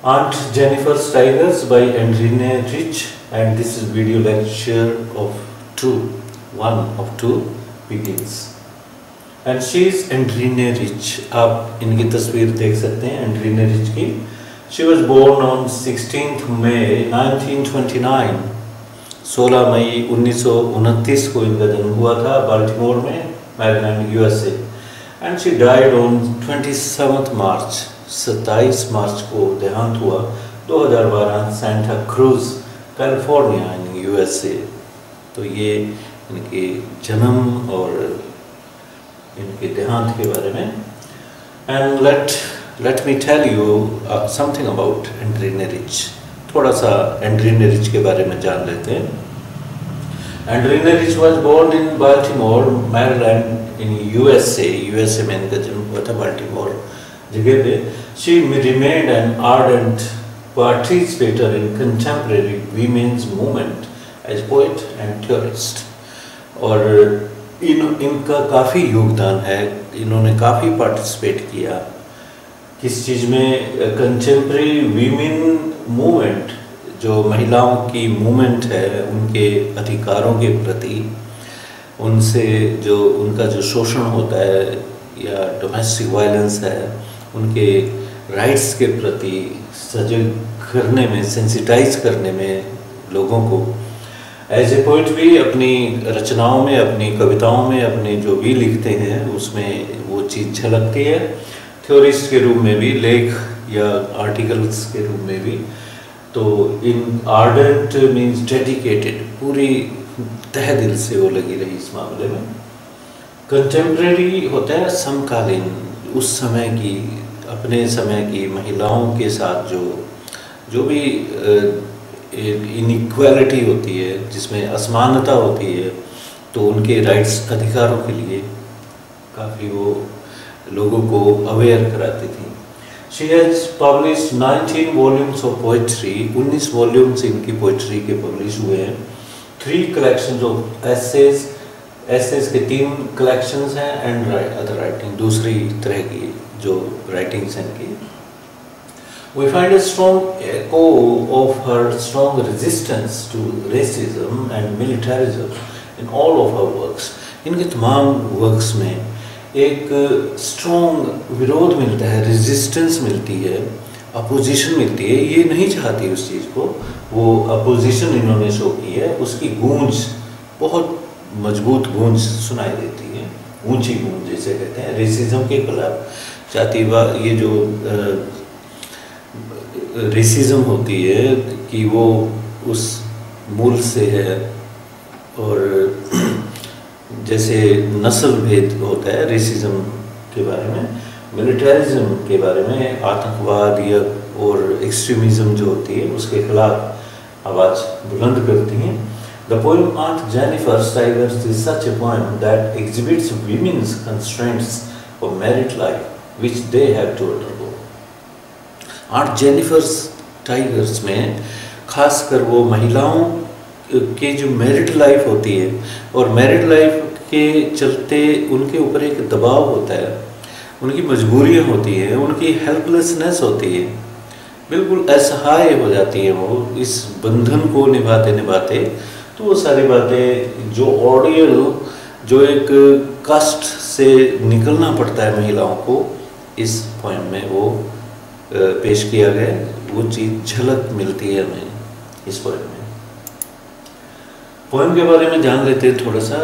Aunt Jennifer's Tigers by Andrine Rich, and this is video lecture of one of two begins. And she is Andrine Rich. आप इनकी तस्वीर देख सकते हैं Andrine Rich की. She was born on 16th May 1929. 16 मई 1929 को इनका जन्म हुआ था बाल्टीमोर में, Maryland, USA. And she died on 27th March. 27 मार्च को देहांत हुआ 2012 सेंटा क्रूज, कैलिफोर्निया इन USA. तो ये इनके जन्म और इनके देहांत के बारे में. And let me tell you something about Adrienne Rich. थोड़ा सा एंड्रीने रिच के बारे में जान लेते हैं. Adrienne Rich was born in Baltimore, Maryland in USA में इनका जन्म हुआ था बाल्टीमोर जगह पे. She remained an ardent participator in contemporary women's movement as poet and theorist. और इनका काफ़ी योगदान है. इन्होंने काफ़ी पार्टिसिपेट किया किस चीज़ में, कंटेम्प्रेरी वीमेन मूवमेंट, जो महिलाओं की मूवमेंट है उनके अधिकारों के प्रति, उनसे जो उनका जो शोषण होता है या डोमेस्टिक वायलेंस है, उनके राइट्स के प्रति सजग करने में, सेंसिटाइज करने में लोगों को. एज ए पोइट भी अपनी रचनाओं में, अपनी कविताओं में, अपने जो भी लिखते हैं उसमें वो चीज़ झलकती है. थ्योरिस्ट के रूप में भी, लेख या आर्टिकल्स के रूप में भी. तो इन आर्डेंट मीन्स डेडिकेटेड, पूरी तह दिल से वो लगी रही इस मामले में. कंटेम्प्रेरी होता है समकालीन, उस समय की, अपने समय की महिलाओं के साथ जो भी इनइक्वालिटी होती है, जिसमें असमानता होती है, तो उनके राइट्स, अधिकारों के लिए काफ़ी वो लोगों को अवेयर कराती थी. She has published 19 volumes of poetry. 19 volumes इनकी पोइट्री के पब्लिश हुए हैं. 3 कलेक्शंस ऑफ एसेस के 3 कलेक्शंस हैं, एंड अदर राइटिंग, दूसरी तरह की जो राइटिंग्स हैं इनकी. We find a strong echo of her strong resistance to racism and militarism in all of her works. इनके तमाम वर्क्स में एक स्ट्रॉन्ग विरोध मिलता है, रेजिस्टेंस मिलती है, अपोजिशन मिलती है. ये नहीं चाहती उस चीज़ को, वो अपोजिशन इन्होंने शो की है. उसकी गूंज, बहुत मजबूत गूंज सुनाई देती है, ऊंची गूंज जैसे कहते हैं. रेसिज्म के खिलाफ जातिवा, ये जो रेसिज्म होती है कि वो उस मूल से है, और जैसे नस्ल भेद होता है रेसिज्म के बारे में, मिलिटरिज्म के बारे में, आतंकवाद या और एक्सट्रीमिज्म जो होती है उसके खिलाफ आवाज़ बुलंद करती हैं. The poem Aunt Jennifer's Tigers is such a poem that exhibits women's constraints for married life, which they have to undergo. Aunt Jennifer's Tigers में खासकर वो महिलाओं के जो मैरिड लाइफ होती है, और मैरिड लाइफ के चलते उनके ऊपर एक दबाव होता है, उनकी मजबूरियाँ होती हैं, उनकी हेल्पलेसनेस होती है, बिल्कुल असहाय हो जाती हैं वो इस बंधन को निभाते निभाते. तो वो सारी बातें जो ऑडियल, जो एक कष्ट से निकलना पड़ता है महिलाओं को, इस पोएम में वो पेश किया गया. वो चीज़ झलक मिलती है हमें इस पोएम में. पोएम के बारे में जान लेते हैं थोड़ा सा.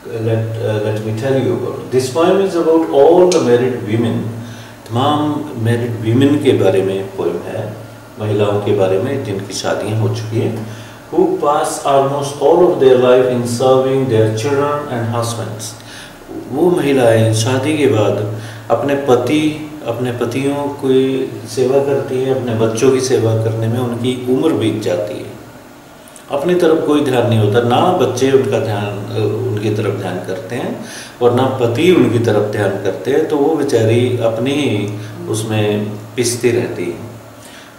let me tell you about this poem is about all the married women. तमाम मैरिड वीमेन के बारे में पोएम है, महिलाओं के बारे में जिनकी शादियाँ हो चुकी हैं. Who pass almost all of their life in serving their children and husbands. वो महिलाएं शादी के बाद अपने पतियों की सेवा करती हैं, अपने बच्चों की सेवा करने में उनकी उम्र बीत जाती है. अपनी तरफ कोई ध्यान नहीं होता, ना बच्चे उनकी तरफ ध्यान करते हैं और ना पति उनकी तरफ ध्यान करते हैं. तो वो बेचारी अपनी उसमें पिसती रहती है.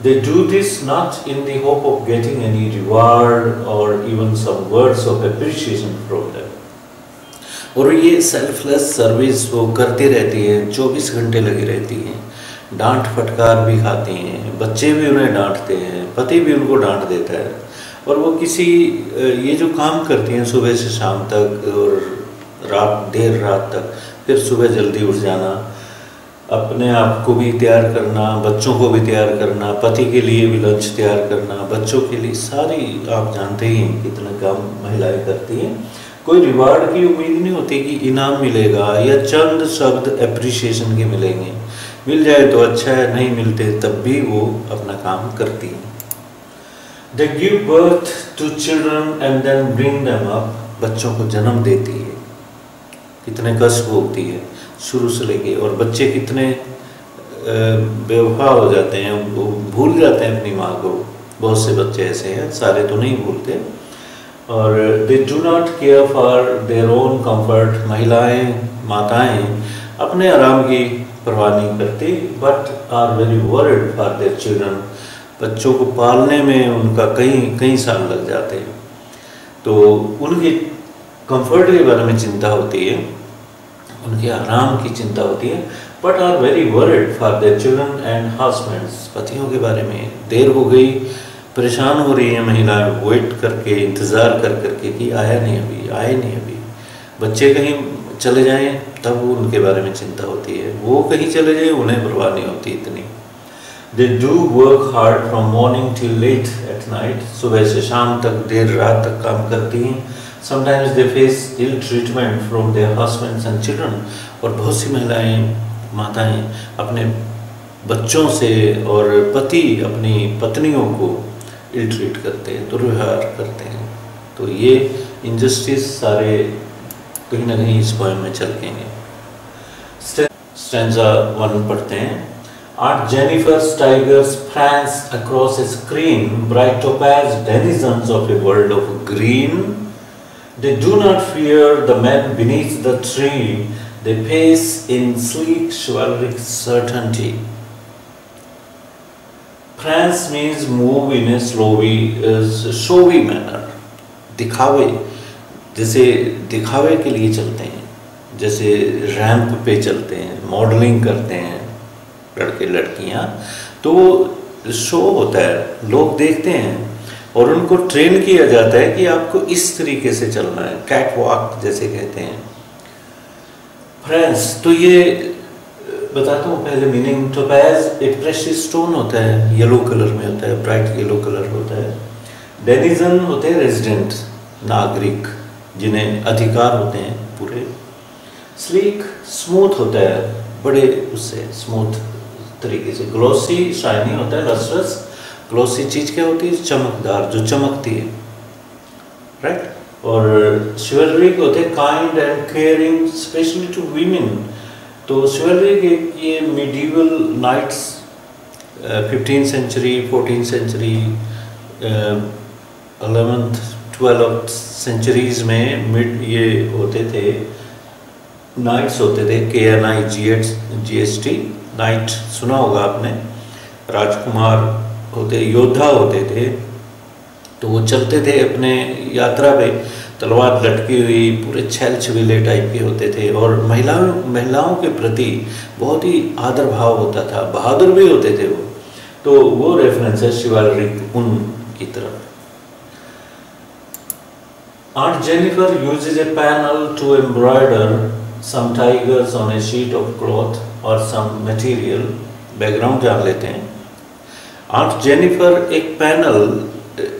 They do this not in the hope of getting any reward or even some words of appreciation from them. और ये सेल्फलेस सर्विस वो करती रहती है, 24 घंटे लगी रहती हैं. डांट फटकार भी खाती हैं, बच्चे भी उन्हें डांटते हैं, पति भी उनको डांट देता है, और वो किसी ये जो काम करती हैं सुबह से शाम तक और देर रात तक, फिर सुबह जल्दी उठ जाना, अपने आप को भी तैयार करना, बच्चों को भी तैयार करना, पति के लिए भी लंच तैयार करना, बच्चों के लिए, सारी आप जानते ही हैं कितना काम महिलाएं करती हैं। कोई रिवार्ड की उम्मीद नहीं होती कि इनाम मिलेगा या चंद शब्द एप्रिसिएशन के मिलेंगे, मिल जाए तो अच्छा है, नहीं मिलते तब भी वो अपना काम करती हैं। They give birth to children and then bring them up, बच्चों को जन्म देती है, कितने कष्ट भोगती है शुरू से लेके, और बच्चे कितने बेवफा हो जाते हैं, वो भूल जाते हैं अपनी माँ को। बहुत से बच्चे ऐसे हैं, सारे तो नहीं भूलते। और they do not care for their own comfort, महिलाएं, माताएं अपने आराम की परवाह नहीं करती, but are very worried for their children, बच्चों को पालने में उनका कई साल लग जाते हैं, तो उनके कंफर्ट के बारे में चिंता होती है, उनके आराम की चिंता होती है, but are very worried for their children and husbands, पतियों के बारे में। देर हो गई, परेशान हो रही है महिलाएं, वेट करके, इंतज़ार कर करके कि आया नहीं अभी, आए नहीं अभी, बच्चे कहीं चले जाएं तब उनके बारे में चिंता होती है, वो कहीं चले जाएं उन्हें परवाह नहीं होती इतनी। They do work hard from morning till late at night, सुबह से शाम तक, देर रात तक काम करती हैं। Sometimes they face ill treatment from their husbands and children, और बहुत सी महिलाएं, माताएं अपने बच्चों से और पति अपनी पत्नियों को इल ट्रीट करते हैं, दुर्व्यवहार करते हैं। तो ये इनजस्टिस सारे कहीं ना कहीं इस पोएम में झलकेंगे। स्टैंजा 1 पढ़ते हैं। Aunt Jennifer's tigers prance across a screen, bright topaz denizens of a world of green. They do not fear the men beneath the tree, they pace in sleek chivalric certainty. Prance means move in a showy manner. दिखावे, जैसे दिखावे के लिए चलते हैं, जैसे ramp पे चलते हैं, मॉडलिंग करते हैं लड़के लड़कियां, तो शो होता है, लोग देखते हैं और उनको ट्रेन किया जाता है कि आपको इस तरीके से चलना है, कैट वॉक जैसे कहते हैं। फ्रेंड्स, तो ये बताता हूँ पहले मीनिंग। टोपैज एक प्रेशियस स्टोन होता है, येलो कलर में होता है, ब्राइट येलो कलर होता है। डेनिजन होते हैं रेजिडेंट, नागरिक, जिन्हें अधिकार होते हैं पूरे। स्लीक स्मूथ होता है, बड़े उससे स्मूथ तरीके से। ग्लॉसी शाइनी होता है, लस्ट्रस। ग्लॉसी चीज क्या होती है? चमकदार, जो चमकती है, राइट। और शिवलरिक होते हैं kind and caring, specially to women. तो शिवलरिक ये medieval knights 15th century, 14th century, 11th 12th centuries में ये होते थे, नाइट्स होते थे, KNIGHT, नाइट सुना होगा आपने। राजकुमार होते, योद्धा होते थे, तो वो चलते थे अपने यात्रा पे, तलवार लटकी हुई, पूरे छैल छबीले टाइप के होते थे, और महिलाओं के प्रति बहुत ही आदर भाव होता था, बहादुर भी होते थे वो। तो वो रेफरेंस है शिवालरिक उन की तरफ। Aunt Jennifer uses a panel to embroider some tigers on a sheet of cloth or some material. Background जान लेते हैं। आंट जेनिफर एक पैनल,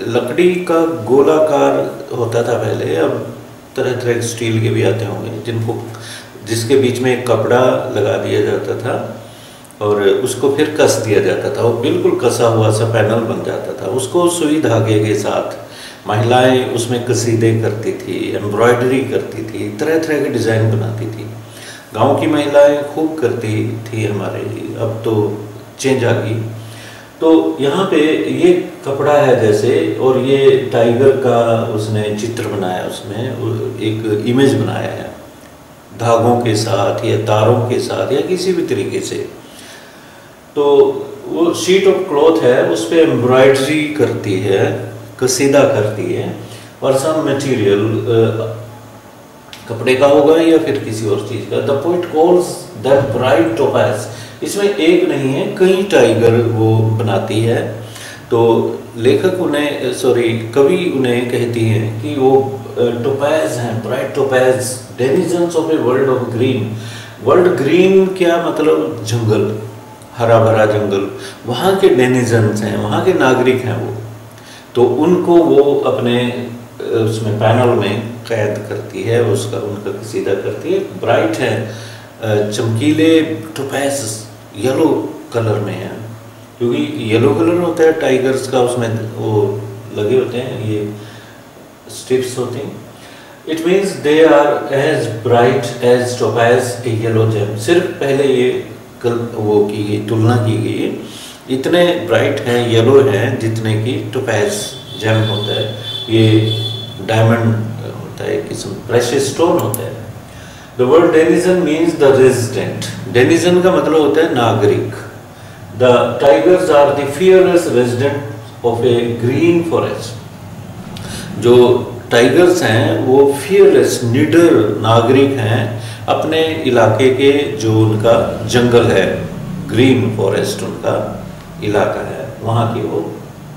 लकड़ी का गोलाकार होता था पहले, अब तरह तरह स्टील के भी आते होंगे, जिसके बीच में एक कपड़ा लगा दिया जाता था और उसको फिर कस दिया जाता था, वो बिल्कुल कसा हुआ सा पैनल बन जाता था। उसको सुई धागे के साथ महिलाएं उसमें कसीदे करती थी, एम्ब्रॉयडरी करती थी, तरह तरह के डिज़ाइन बनाती थी। गांव की महिलाएं खूब करती थी हमारे, अब तो चेंज आ गई। तो यहाँ पे ये कपड़ा है जैसे, और ये टाइगर का उसने चित्र बनाया, उसमें एक इमेज बनाया है धागों के साथ या तारों के साथ या किसी भी तरीके से। तो वो शीट ऑफ क्लॉथ है, उस पर एम्ब्रॉयडरी करती है, कसीदा करती है, और सम मटेरियल कपड़े का होगा या फिर किसी और चीज़ का। The poet calls that bright topaz, इसमें एक नहीं है, कई टाइगर वो बनाती है। तो लेखक उन्हें कवि उन्हें कहती हैं कि वो टोपैज हैं, bright topaz, denizens of a world of green. World green क्या मतलब? जंगल, हरा भरा जंगल, वहाँ के डेनिजन्स हैं, वहाँ के नागरिक हैं वो। तो उनको वो अपने उसमें पैनल में कैद करती है, उसका उनका कसीदा करती है। ब्राइट है, चमकीले टोपैज येलो कलर में है, क्योंकि येलो कलर होता है टाइगर्स का, उसमें वो लगे होते हैं, ये स्ट्रिप्स होती हैं। It means they are as bright as topaz a yellow gem. सिर्फ पहले ये वो की गई, तुलना की गई, इतने ब्राइट हैं, येलो हैं, जितने की टोपैज जेम होता है, ये डायमंड होता है, किस्म प्रेशियस स्टोन होता है। The word denizen means the resident. Denizen का मतलब होता है नागरिक। The tigers are the fearless resident of a green forest. जो टाइगर्स हैं वो फियरलेस, निडर नागरिक हैं अपने इलाके के, जो उनका जंगल है, ग्रीन फॉरेस्ट उनका इलाका है, वहाँ के वो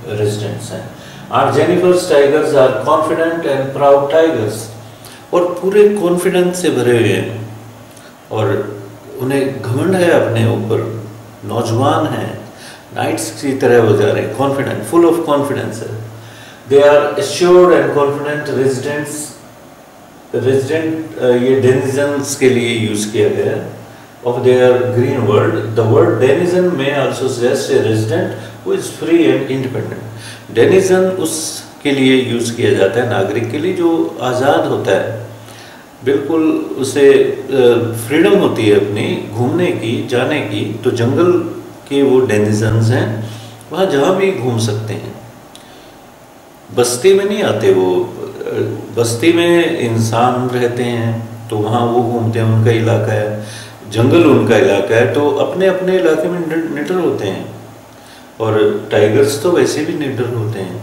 रेजिडेंट्स हैं। और Jennifer's tigers are confident and proud tigers, और पूरे कॉन्फिडेंस से भरे हुए हैं और उन्हें घमंड है अपने ऊपर, नौजवान हैं, नाइट्स की तरह हो जा रहे हैं, कॉन्फिडेंट, फुल ऑफ कॉन्फिडेंस है। They are assured and confident residents. Resident ये डेनिजन्स के लिए यूज किया गया है of their green world. The word denizen में also suggest a resident who is free and independent. Denizen उसके लिए यूज किया जाता है, नागरिक के लिए जो आज़ाद होता है, बिल्कुल उसे फ्रीडम होती है अपनी घूमने की, जाने की। तो जंगल के वो डेनिजन्स हैं, वहाँ जहाँ भी घूम सकते हैं, बस्ती में नहीं आते वो। बस्ती में इंसान रहते हैं तो वहाँ वो घूमते हैं, उनका इलाका है, जंगल उनका इलाका है, तो अपने अपने इलाके में निडर होते हैं। और टाइगर्स तो वैसे भी निडर होते हैं।